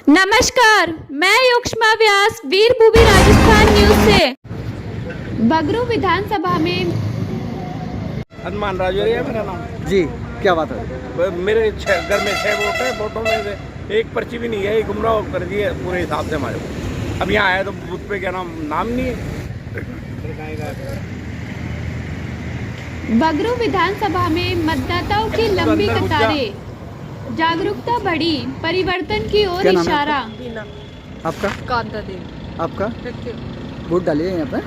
नमस्कार, मैं युष्मा व्यास वीरभूमि राजस्थान न्यूज से। बगरू विधानसभा में हनुमान राजौरिया है मेरा नाम जी। क्या बात है? मेरे घर में 6 वोट है। वोटों में से एक पर्ची भी नहीं है। गुमराह कर दिए पूरे हिसाब से हमारे को। अब यहाँ आया तो बूथ पे क्या नाम नहीं है। बगरू विधानसभा में मतदाताओं की लंबी कतारें, जागरूकता बढ़ी, परिवर्तन की ओर क्या नाम है इशारा। आपका? कांता देवी। आपका वोट डालिए यहाँ पे।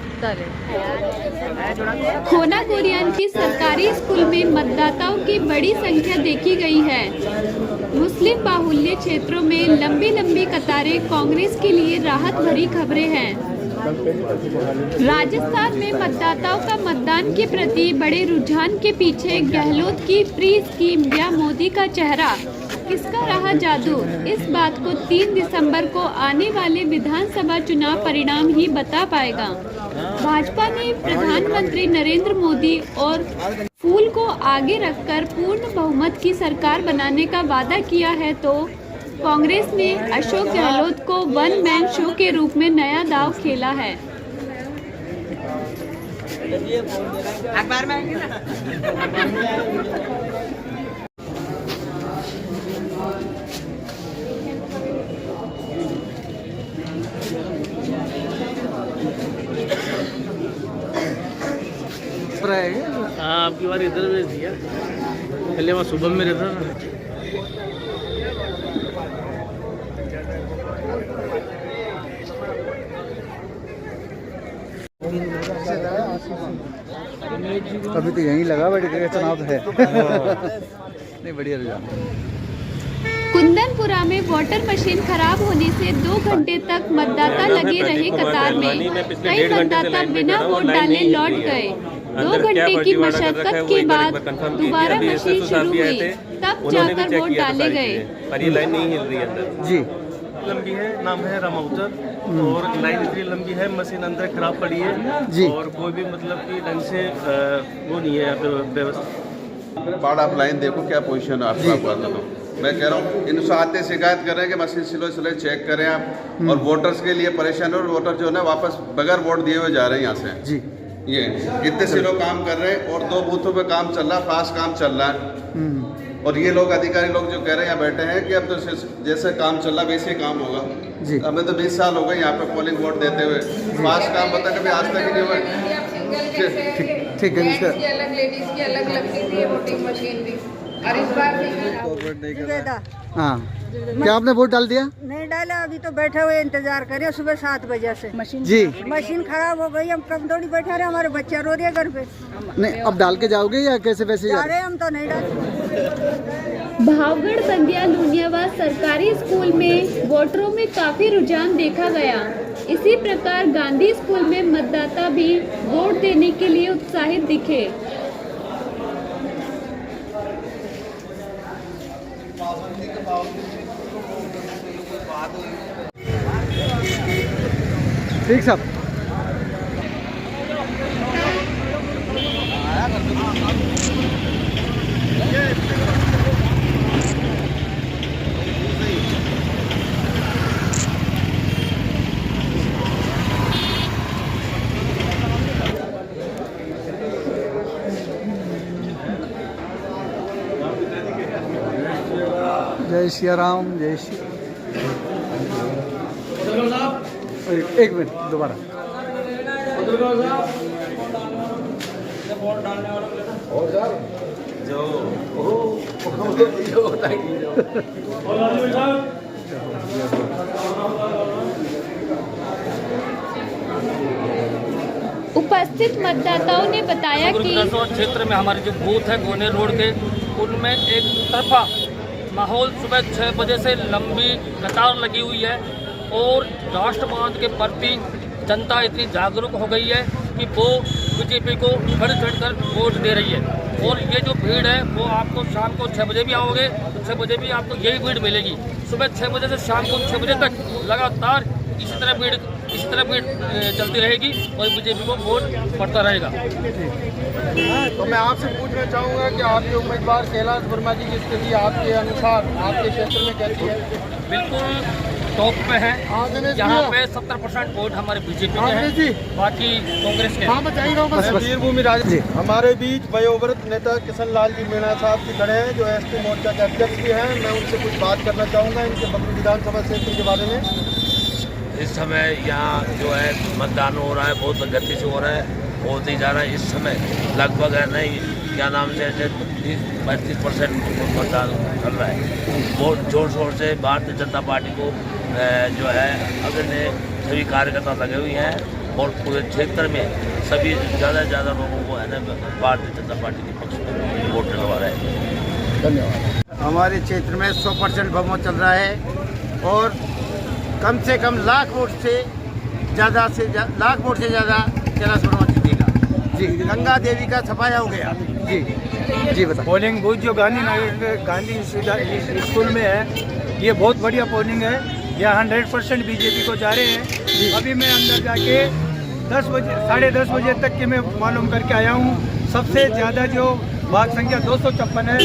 खोना गोरियान की सरकारी स्कूल में मतदाताओं की बड़ी संख्या देखी गई है। मुस्लिम बाहुल्य क्षेत्रों में लंबी लंबी कतारें कांग्रेस के लिए राहत भरी खबरें हैं। राजस्थान में मतदाताओं का मतदान के प्रति बड़े रुझान के पीछे गहलोत की प्री स्कीम या मोदी का चेहरा, किसका रहा जादू, इस बात को 3 दिसंबर को आने वाले विधानसभा चुनाव परिणाम ही बता पाएगा। भाजपा ने प्रधानमंत्री नरेंद्र मोदी और फूल को आगे रखकर पूर्ण बहुमत की सरकार बनाने का वादा किया है, तो कांग्रेस ने अशोक गहलोत को वन मैन शो के रूप में नया दांव खेला है। अखबार में आएंगे ना। हाँ, आपकी बार इधर भेज दिया। पहले वहाँ सुबह में रहता था। अभी तो यहीं लगा बड़ी चुनाव तो है। नहीं, बढ़िया रुझान। कुंदनपुरा में वोटर मशीन खराब होने से 2 घंटे तक मतदाता लगे रहे कतार में। कई मतदाता बिना वोट डाले लौट गए। 2 घंटे की मशक्कत के बाद दोबारा मशीन शुरू हुई, तब जाकर वोट डाले गए। पर ये लाइन नहीं हिल रही है जी। लंबी है, नाम है रामाउतर, और लाइन इतनी लंबी है, मशीन अंदर खराब पड़ी है जी। और कोई भी मतलब कि ढंग से वो नहीं है यहाँ पे व्यवस्था। बाढ़ आप लाइन देखो क्या पोजीशन है आपका। मैं कह रहा हूँ इनसे आते शिकायत कर रहे हैं कि मशीन स्लो चेक करें आप, और वोटर्स के लिए परेशान हो। वोटर जो है ना वापस बगैर वोट दिए हुए जा रहे हैं यहाँ से जी। ये इतने स्लो काम कर रहे हैं और 2 बूथों पे काम चल रहा है, फास्ट काम चल रहा है। और ये लोग अधिकारी लोग जो कह रहे हैं यहाँ बैठे हैं कि अब तो जैसे काम चल रहा वैसे ही काम होगा जी। हमें तो 20 साल हो गए यहाँ पे पोलिंग वोट देते हुए। फास्ट काम बता कभी आज तक ही नहीं हुआ। ठीक है। इसका अलग लेडीज की अलग लगती थी वोटिंग मशीन भी, और इस बार हाँ, क्या आपने वोट डाल दिया? नहीं डाला, अभी तो बैठे हुए इंतजार करें सुबह 7 बजे से। जी। मशीन खराब हो गई, हम कब थोड़ी बैठे रहे, हमारे बच्चा रो रहे हैं घर पे। नहीं, अब डाल के जाओगे या कैसे वैसे जा रहे हम तो नहीं डाल। भावगढ़ बंदिया लूनियावास सरकारी स्कूल में वोटरों में काफी रुझान देखा गया। इसी प्रकार गांधी स्कूल में मतदाता भी वोट देने के लिए उत्साहित दिखे। ठीक साहब। जय श्री राम। जय श्री। एक मिनट दोबारा। उपस्थित मतदाताओं ने बताया कि क्षेत्र में हमारे जो बूथ है गोने रोड के, उनमें एक तरफा माहौल सुबह 6 बजे से लंबी कतार लगी हुई है और राष्ट्रवाद के प्रति जनता इतनी जागरूक हो गई है कि वो बीजेपी को बढ़ चढ़कर वोट दे रही है। और ये जो भीड़ है वो आपको शाम को 6 बजे भी आओगे तो 6 बजे भी आपको यही भीड़ मिलेगी। सुबह 6 बजे से शाम को 6 बजे तक लगातार इसी तरह भीड़ चलती रहेगी और बीजेपी को वोट पड़ता रहेगा। तो मैं आपसे पूछना चाहूँगा कि आपके उम्मीदवार कैलाश वर्मा जी की स्थिति आपके अनुसार आपके क्षेत्र में कैसी है? बिल्कुल टॉप पे है। यहाँ पे 70% वोट हमारे बीजेपी के हैं, बाकी कांग्रेस के हैं। वीरभूमि राज हमारे बीच वयोवृद्ध नेता किशन लाल जी मीणा साहब की खड़े हैं, जो एसटी मोर्चा के अध्यक्ष भी हैं। मैं उनसे कुछ बात करना चाहूँगा इनके बगरू विधानसभा क्षेत्र के बारे में। इस समय यहाँ जो है मतदान हो रहा है, बहुत गति से हो रहा है, बहुत ही जा रहा है। इस समय लगभग है नहीं क्या नाम से 30-35% मतदान कर रहा है। बहुत जोर शोर से भारतीय जनता पार्टी को जो है अग्रणी सभी कार्यकर्ता लगे हुए हैं और पूरे क्षेत्र में सभी ज़्यादा से ज़्यादा लोगों को है ना भारतीय जनता पार्टी के पक्ष में वोट डलवा रहे हैं। धन्यवाद। हमारे क्षेत्र में 100% बहुमत चल रहा है और कम से कम लाख वोट से ज़्यादा कैलाश वर्मा जीतेगा। जी, गंगा देवी का सफाया हो गया। जी बता। पोलिंग बूथ जो गांधी स्कूल में है, ये बहुत बढ़िया पोलिंग है। यहाँ 100% बीजेपी को जा रहे हैं। अभी मैं अंदर जाके 10 बजे 10:30 बजे तक के मैं मालूम करके आया हूँ। सबसे ज़्यादा जो वार्ड संख्या 256 है,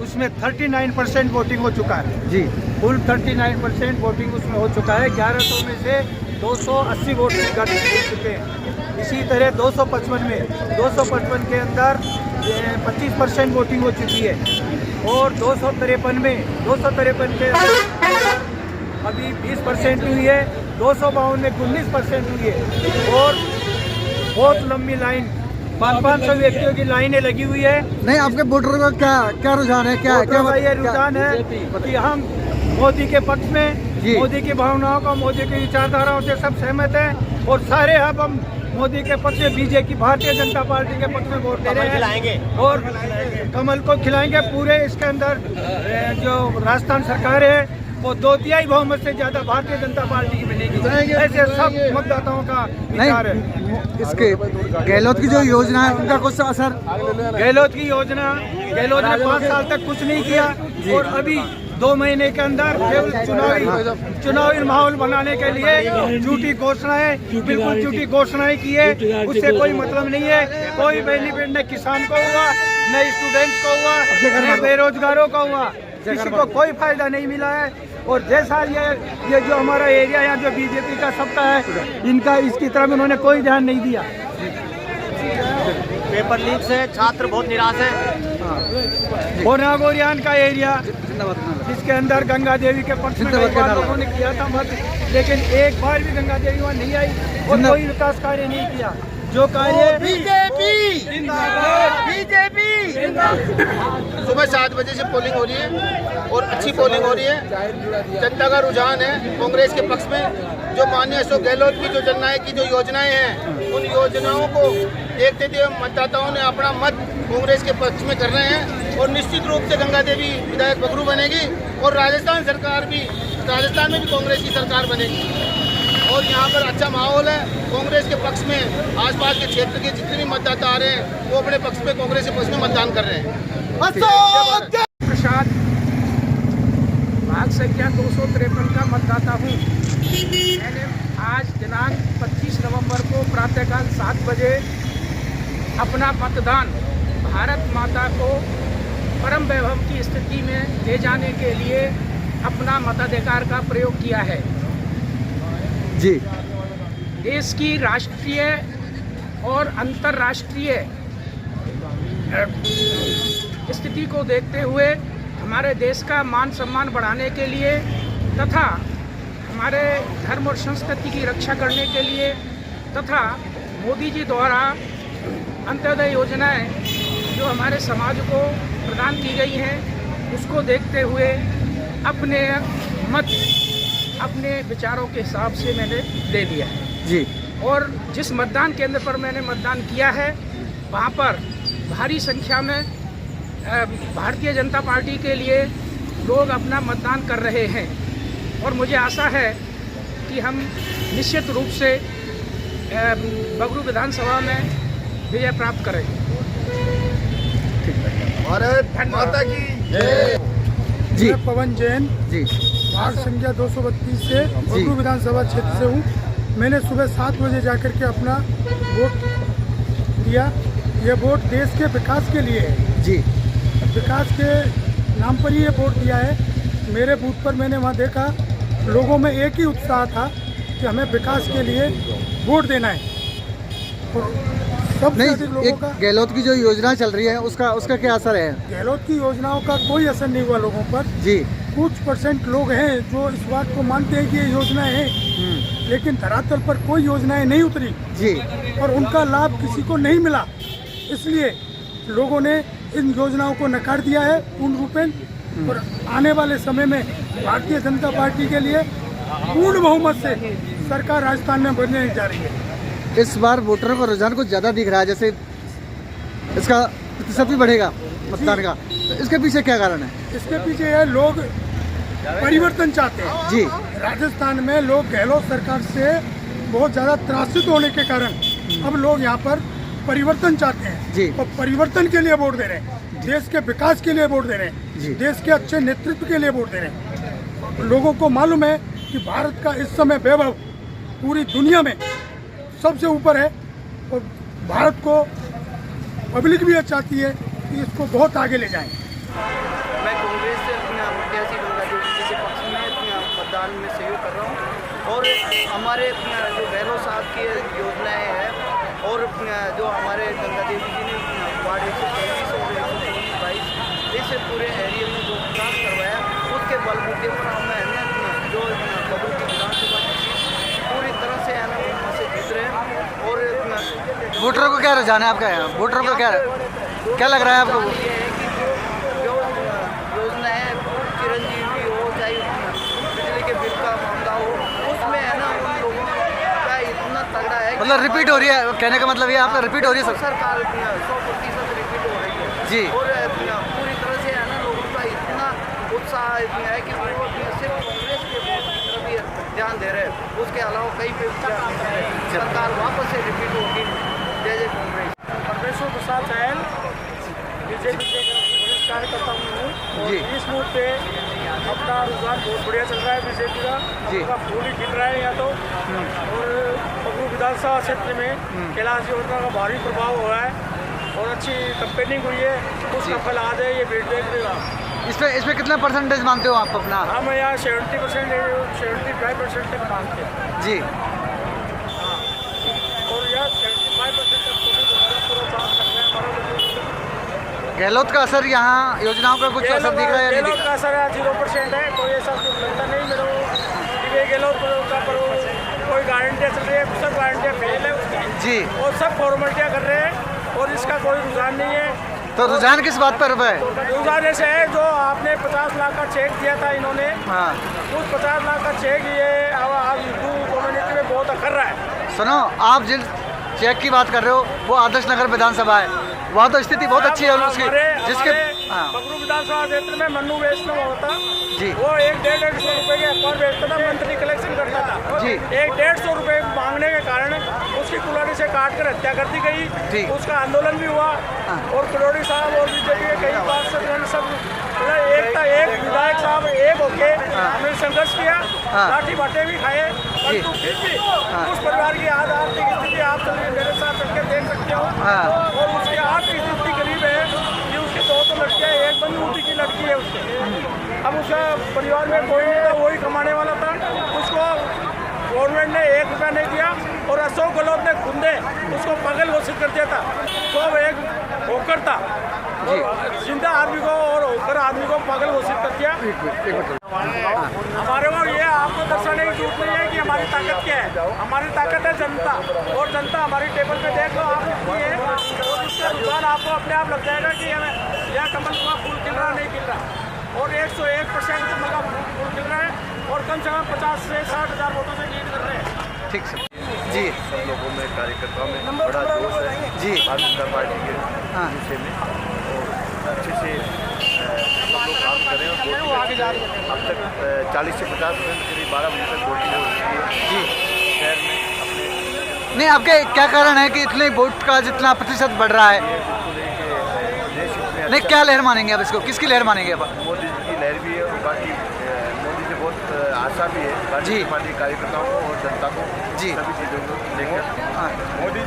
उसमें 39% वोटिंग हो चुका है। जी, कुल 39% वोटिंग उसमें हो चुका है। 1100 में से 280 वोट हो चुके हैं। इसी तरह 255 के अंदर 25% वोटिंग हो चुकी है और 253 के अंदर अभी 20% हुई है। 252 में 19% हुई है और बहुत लंबी लाइन 500 व्यक्तियों की लाइनें लगी हुई है। नहीं, आपके वोटर का क्या रुझान है? क्या ये रुझान है कि हम मोदी के पक्ष में, मोदी की भावनाओं का, मोदी की विचारधाराओं से सब सहमत हैं और सारे अब हम मोदी के पक्ष में, बीजेपी भारतीय जनता पार्टी के पक्ष में वोट दे रहे हैं और कमल को खिलाएंगे। पूरे इसके अंदर जो राजस्थान सरकार है वो 2/3 बहुमत से ज्यादा भारतीय जनता पार्टी की मिलेगी। ऐसे सब मतदाताओं का विचार है। इसके गहलोत की जो योजना है उनका कुछ असर? गहलोत ने 5 साल तक कुछ नहीं किया और अभी 2 महीने के अंदर केवल चुनावी माहौल बनाने के लिए झूठी घोषणाएं, बिल्कुल झूठी घोषणाएं की है। उससे कोई मतलब नहीं है। कोई बेनिफिट न किसान को हुआ, न स्टूडेंट्स को हुआ, न बेरोजगारों को हुआ, किसी को कोई फायदा नहीं मिला है। और जैसा ये जो हमारा एरिया यहाँ जो बीजेपी का सत्ता है, इनका इसकी तरफ उन्होंने कोई ध्यान नहीं दिया। पेपर लीक से छात्र बहुत निराश है। और नागौरियान का एरिया जिसके अंदर गंगा देवी के पक्ष में लोगों ने किया था मत, लेकिन एक बार भी गंगा देवी वहाँ नहीं आई और कोई विकास कार्य नहीं किया। जो कार्य बीजेपी सुबह 7 बजे से पोलिंग हो रही है और अच्छी पोलिंग हो रही है। जनता का रुझान है कांग्रेस के पक्ष में। जो माननीय अशोक गहलोत की जो जननायक की जो योजनाएं हैं, उन योजनाओं को देखते हुए मतदाताओं ने अपना मत कांग्रेस के पक्ष में कर रहे हैं और निश्चित रूप से गंगा देवी विधायक बगरू बनेगी और राजस्थान में भी कांग्रेस की सरकार बनेगी और यहाँ पर अच्छा माहौल है कांग्रेस के पक्ष में। आसपास के क्षेत्र के जितने भी मतदाता आ रहे हैं वो अपने पक्ष में, कांग्रेस के पक्ष में मतदान कर रहे हैं। प्रसाद, भाग संख्या 253 का मतदाता हूँ। मैंने आज दिनांक 25 नवंबर को प्रातःकाल 7 बजे अपना मतदान भारत माता को परम वैभव की स्थिति में ले जाने के लिए अपना मताधिकार का प्रयोग किया है। जी, देश की राष्ट्रीय और अंतर्राष्ट्रीय स्थिति को देखते हुए हमारे देश का मान सम्मान बढ़ाने के लिए तथा हमारे धर्म और संस्कृति की रक्षा करने के लिए तथा मोदी जी द्वारा अंत्योदय योजनाएं जो हमारे समाज को प्रदान की गई हैं, उसको देखते हुए अपने मत अपने विचारों के हिसाब से मैंने दे दिया है। जी, और जिस मतदान केंद्र पर मैंने मतदान किया है वहाँ पर भारी संख्या में भारतीय जनता पार्टी के लिए लोग अपना मतदान कर रहे हैं और मुझे आशा है कि हम निश्चित रूप से बगरू विधानसभा में विजय प्राप्त करेंगे। भारत माता की जय। जी, मैं पवन जैन जी, वार्ड संख्या 232 से बगरू विधानसभा क्षेत्र से हूँ। मैंने सुबह 7 बजे जाकर के अपना वोट दिया। ये वोट देश के विकास के लिए है। जी, विकास के नाम पर ही ये वोट दिया है। मेरे बूथ पर मैंने वहाँ देखा लोगों में एक ही उत्साह था कि हमें विकास के लिए वोट देना है। और सबसे अधिक लोगों एक का गहलोत की जो योजना चल रही है उसका क्या असर है? गहलोत की योजनाओं का कोई असर नहीं हुआ लोगों पर। जी। कुछ % लोग हैं जो इस बात को मानते हैं कि ये योजनाएं हैं, लेकिन धरातल पर कोई योजनाएं नहीं उतरी जी, और उनका लाभ किसी को नहीं मिला। इसलिए लोगों ने इन योजनाओं को नकार दिया है पूर्ण रूपेण। और आने वाले समय में भारतीय जनता पार्टी के लिए पूर्ण बहुमत से सरकार राजस्थान में बनने जा रही है। इस बार वोटरों का रुझान कुछ ज़्यादा दिख रहा है, जैसे इसका प्रतिशत भी बढ़ेगा मतदान का, तो इसके पीछे क्या कारण है? इसके पीछे है लोग परिवर्तन चाहते हैं जी। राजस्थान में लोग गहलोत सरकार से बहुत ज़्यादा त्रासित होने के कारण अब लोग यहाँ पर परिवर्तन चाहते हैं जी। और परिवर्तन के लिए वोट दे रहे हैं, देश के विकास के लिए वोट दे रहे जी। हैं, देश के अच्छे नेतृत्व के लिए वोट दे रहे हैं। लोगों को मालूम है कि भारत का इस समय वैभव पूरी दुनिया में सबसे ऊपर है और भारत को पब्लिक भी चाहती है कि इसको बहुत आगे ले जाएं। मैं कांग्रेस से अपना प्रत्याशी गंगा देवी के पक्ष में अपना मतदान में सहयोग कर रहा हूँ। और हमारे जो गहलोत साहब की योजनाएं हैं और जो हमारे गंगा देवी जी ने वार्ड 123 और 122 इस पूरे एरिया में जो विकास करवाया, उसके बलबूते पर हमने जो बबरू की विधानसभा पूरी तरह से है ना वहाँ से जीत रहे हैं। और वोटरों को क्या रुझान है आपका यहाँ? वोटरों को क्या लग रहा है आपको? ये है कि जो योजना है चिरंजीवी हो चाहे बिजली के बिल का मामला हो, उसमें है ना उन लोगों का इतना तगड़ा है, मतलब रिपीट हो रही है, कहने का मतलब ये आपका रिपीट हो रही है सब? सरकार 100% रिपीट हो रही है जी। और पूरी तरह से है ना लोगों का इतना उत्साह है कि वो सिर्फ कांग्रेस के वोट की तरफ ही ध्यान दे रहे हैं, उसके अलावा कहीं पे सरकार वापस से रिपीट होगी। जय जय कांग्रेस। परमेश्वर प्रसाद चायल बीजेपी के वरिष्ठ कार्यकर्ता हूँ जी। और इस मूड पे अपना रुझान बहुत बढ़िया चल रहा है बीजेपी का। जी। पूरा फूल ही खिल रहा है यहाँ तो। और पगरू विधानसभा क्षेत्र में कैलाश योजना का भारी प्रभाव हुआ है और अच्छी कैंपेनिंग हुई है, उसका फल आज है, ये भीड़ देख लेगा। इसमें कितना % मानते हो आप अपना? हम यहाँ 70% 75% तक मांगते हैं जी। और यहाँ 75% तक पूरा काम कर रहे हैं हमारा। गहलोत का असर यहाँ योजनाओं का कुछ असर दिख रहा है या नहीं दिख गहलोत का असर 0% है, कोई ऐसा कुछ लगता नहीं मेरे को कि गहलोत का पर कोई गारंटियाँ चल रही है, सब गारंटियाँ फेल है उसकी जी। और सब फॉर्मेलिटियाँ कर रहे हैं और इसका कोई रुझान नहीं है। तो रुझान किस बात पर है? रुझान ऐसे है जो आपने 50 लाख का चेक दिया था इन्होंने, हाँ। उस 50 लाख का चेक ये आज हिंदू कम्युनिटी में बहुत अखर रहा है। सुनो, आप जिन चेक की बात कर रहे हो वो आदर्श नगर विधानसभा है, वहाँ तो स्थिति बहुत अच्छी है उसकी, जिसके पगरू विधानसभा क्षेत्र में मन्नू वैष्णव होता जी। वो 100-150 रुपए के अखबार बेचता था, मंथली कलेक्शन करता था जी। 150 रुपए मांगने के कारण उसकी कुल्हाड़ी से काट कर हत्या कर दी गई। उसका आंदोलन भी हुआ और कुल्हाड़ी साहब और बीजेपी के कई पार्षद सब एक विधायक साहब एक होके हमने संघर्ष किया, लाठी बाटे भी खाए, परंतु फिर भी उस परिवार की आज आर्थिक स्थिति आप चलिए मेरे साथ चल के देख सकते हो और उसकी आर्थिक स्थिति करीब है कि उसकी 2 लड़कियाँ, एक बंदी की लड़की है उसके। अब उसका परिवार में कोई नहीं था, वही कमाने वाला था, उसको गवर्नमेंट ने 1 रुपया नहीं दिया और अशोक गहलोत ने खुदे उसको पागल घोषित कर दिया था। तो एक होकर था जिंदा आदमी को और होकर आदमी को पागल घोषित कर दिया। हमारे को ये आपको दर्शाने की जरूरत नहीं है कि हमारी ताकत क्या है। हमारी ताकत है जनता और जनता हमारी टेबल पे देख लो आप कितनी है और उसका रुझान आपको अपने आप लग जाएगा कि हमें यह कमल का फूल खिल रहा नहीं खिल रहा और 101% कमल का फूल खिल रहा है और कम से कम 50 से 60 हज़ार वोटों से लीड कर रहे हैं। ठीक सर जी। सब लोगों में कार्यकर्ताओं में बड़ा जोश है जी। भारतीय जनता पार्टी के विषय में और अच्छे से सब लोग काम करें और वोटिंग अब तक 40 से 50% करीब 12 बजे तक वोटिंग हो चुकी है जी शहर में अपने। नहीं, आपके क्या कारण है कि इतने वोट का जितना प्रतिशत बढ़ रहा है? नहीं, क्या लहर मानेंगे आप इसको, किसकी लहर मानेंगे आप? मोदी जी की लहर भी है और बाकी मोदी से बहुत आशा भी है भारतीय जनता पार्टी कार्यकर्ताओं को और जनता को जी सभी चीज़ों को लेकर। मोदी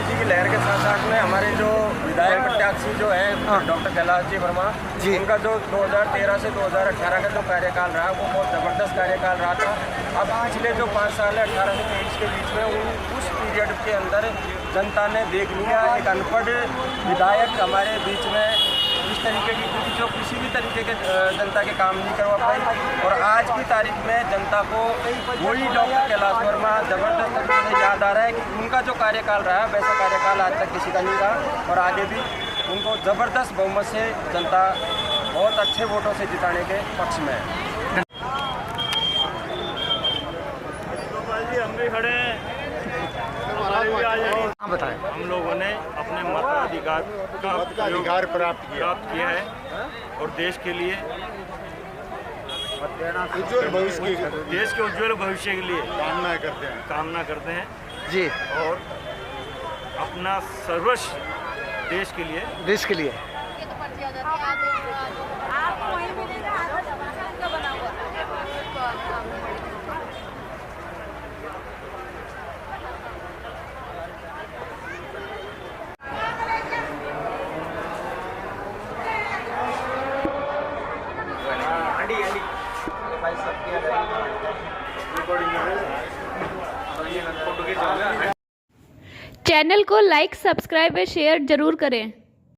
जी की लहर के साथ साथ में हमारे जो विधायक प्रत्याशी जो है डॉक्टर कैलाश जी वर्मा जी, उनका जो 2013 से 2018 का जो कार्यकाल रहा वो बहुत ज़बरदस्त कार्यकाल रहा था। अब पिछले जो 5 साल है 18 से 23 के बीच में उस पीरियड के अंदर जनता ने देख लिया एक अनपढ़ विधायक हमारे बीच में इस तरीके की जो किसी भी तरीके के जनता के काम नहीं करवा पाई। और आज की तारीख में जनता को वही डॉक्टर कैलाश वर्मा ज़बरदस्त तरीके से याद आ रहा है कि उनका जो कार्यकाल रहा वैसा कार्यकाल आज तक किसी का नहीं रहा और आगे भी उनको ज़बरदस्त बहुमत से जनता बहुत अच्छे वोटों से जिताने के पक्ष में है। हम भी खड़े हैं, बताएं। हम लोगों ने अपने मताधिकार का प्राप्त किया है और देश के लिए उज्ज्वल भविष्य देश के उज्ज्वल भविष्य के लिए कामना करते हैं जी, और अपना सर्वस्व देश के लिए चैनल को लाइक, सब्सक्राइब व शेयर जरूर करें।